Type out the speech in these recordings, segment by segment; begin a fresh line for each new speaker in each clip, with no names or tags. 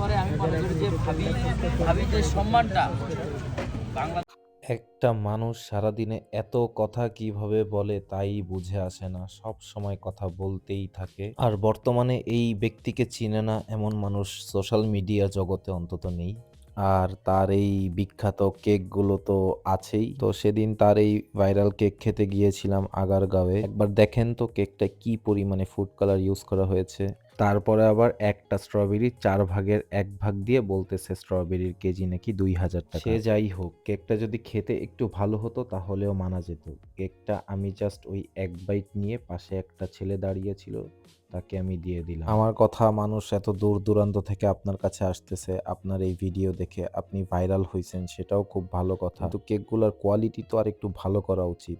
করে আমি মনে করি যে ভাবি ভাবি যে সম্মানটা বাংলা
একটা মানুষ সারাদিনে এত কথা কিভাবে বলে তাই বুঝে আসে না। সব সময় কথা বলতেই থাকে। আর বর্তমানে এই ব্যক্তিকে চিনে না এমন মানুষ সোশ্যাল মিডিয়া জগতে অন্তত নেই। আর তার এই বিখ্যাত কেকগুলো তো আছেই। তো সেদিন তার এই ভাইরাল কেক খেতে গিয়েছিলাম আগারগাঁওয়ে। একবার দেখেন তো কেকটা কি পরিমাণে ফুড কালার ইউজ করা হয়েছে। তারপরে আবার একটা স্ট্রবেরি ৪ ভাগের ১ ভাগ দিয়ে বলতেছে স্ট্রবেরির কেজি নাকি ৳২,০০০। সে যাই হোক, কেকটা যদি খেতে একটু ভালো হতো তাহলেও মানা যেত। কেকটা আমি জাস্ট ওই ১ বাইট নিয়ে পাশে একটা ছেলে দাঁড়িয়েছিল, তাকে আমি দিয়ে দিলাম। আমার কথা মানুষ এত দূর-দূরান্ত থেকে আপনার কাছে আসতেছে, আপনার এই ভিডিও দেখে আপনি ভাইরাল হইছেন সেটাও খুব ভালো কথা। কিন্তু কেকগুলার কোয়ালিটি তো আরেকটু ভালো করা উচিত।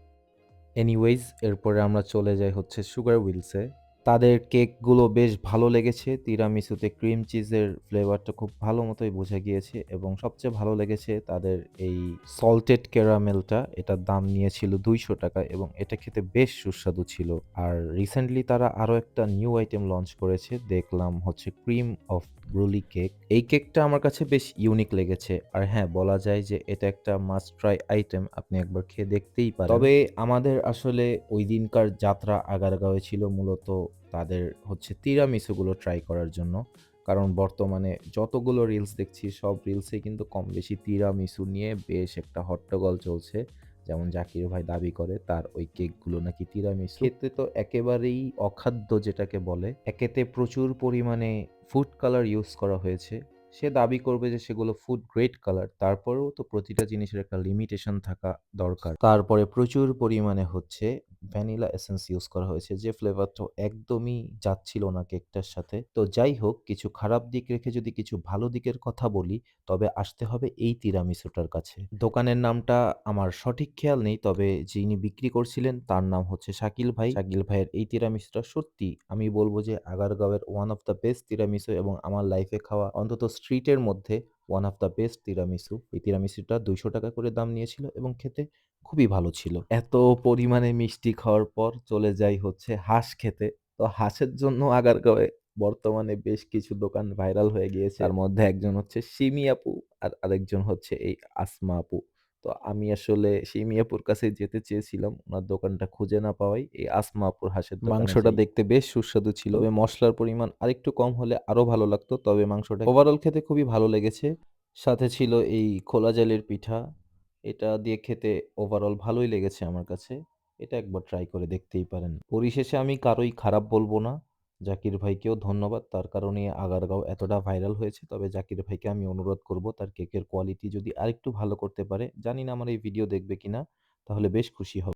এনিওয়েজ এরপরে আমরা চলে যাই হচ্ছে সুগার উইলসে। তাদের কেকগুলো বেশ ভালো লেগেছে। তিরামিসুতে ক্রিম চিজের ফ্লেভারটা খুব ভালো মতোই বোঝা গিয়েছে এবং সবচেয়ে ভালো লেগেছে তাদের এই সল্টেড ক্যারামেলটা। এটার দাম নিয়েছিল ৳২০০ এবং এটা খেতে বেশ সুস্বাদু ছিল। আর রিসেন্টলি তারা আরো একটা নিউ আইটেম লঞ্চ করেছে। দেখলাম হচ্ছে ক্রিম অফ ব্রুলি কেক। এই কেকটা আমার কাছে বেশ ইউনিক লেগেছে। আর হ্যাঁ, বলা যায় যে এটা একটা মাস্ট ট্রাই আইটেম। আপনি একবার খেয়ে দেখতেই পারেন। তবে আমাদের আসলে ঐদিনকার যাত্রা আগারগাঁওয়ে ছিল মূলত তাদের হচ্ছে তিরামিসুগুলো ট্রাই করার জন্য। কারণ বর্তমানে যতগুলো রিলস দেখছি সব রিলসেই কিন্তু কম বেশি তিরামিসু নিয়ে বেশ একটা হট্টগোল চলছে। যেমন জাকির ভাই দাবি করে তার ওই কেকগুলো নাকি তিরামিসু। খেতে তো একেবারেই অখাদ্য যেটাকে বলে। একেতে প্রচুর পরিমাণে ফুড কালার ইউজ করা হয়েছে। সে দাবি করবে যে সেগুলো ফুড গ্রেড কালার। তারপরেও তো প্রতিটা জিনিসের একটা লিমিটেশন থাকা দরকার। তারপরে প্রচুর পরিমাণে হচ্ছে ভ্যানিলা এসেন্স ইউজ করা হয়েছে যে ফ্লেভারটা একদমই যাচ্ছিল না কেকটার সাথে। তো যাই হোক, কিছু খারাপ দিক রেখে যদি কিছু ভালো দিকের কথা বলি তবে আসতে হবে এই তিরামিসুটার কাছে। দোকানের নামটা আমার সঠিক খেয়াল নেই, তবে যিনি বিক্রি করছিলেন তার নাম হচ্ছে শাকিল ভাই। শাকিল ভাইয়ের এই তিরামিসুটা সত্যি আমি বলব যে আগারগাঁওয়ের one of the best tiramisu এবং আমার লাইফে খাওয়া অন্তত স্ট্রিটের মধ্যে one of the best tiramisu. এই তিরামিসুটা ৳২০০ করে দাম নিয়েছিল এবং খেতে খুবই ভালো ছিল। এত পরিমাণে মিষ্টি খাওয়ার পর চলে যাই হচ্ছে হাঁস খেতে। তো হাঁসের জন্য আগারগাঁওয়ে বর্তমানে বেশ কিছু দোকান ভাইরাল হয়ে গিয়েছে। তার মধ্যে একজন হচ্ছে সিমি আপু আর আরেকজন হচ্ছে এই আসমা আপু। তো আমি আসলে সিমি আপুর কাছে যেতে চেয়েছিলাম। উনার দোকানটা খুঁজে না পাওয়ায় এই আসমা আপুর হাঁসের দোকানে মাংসটা যাই। দেখতে বেশ সুস্বাদু ছিল। তবে মসলার পরিমাণ আরেকটু কম হলে আরো ভালো লাগতো। তবে মাংসটা ওভারঅল খেতে খুবই ভালো লেগেছে। সাথে ছিল এই খোলা জালের পিঠা। এটা দিয়ে খেতে ওভারঅল ভালোই লেগেছে আমার কাছে। এটা একবার ট্রাই করে দেখতেই পারেন। পরিশেষে আমি কারোই খারাপ বলব না। জাকির ভাইকেও ধন্যবাদ। তার কারণেই আগারগাঁও এতটা ভাইরাল হয়েছে। তবে জাকির ভাইকে আমি অনুরোধ করব তার কেকের কোয়ালিটি যদি আরেকটু ভালো করতে পারে। জানি না আমার এই ভিডিও দেখবে কিনা, তাহলে বেশ খুশি হব।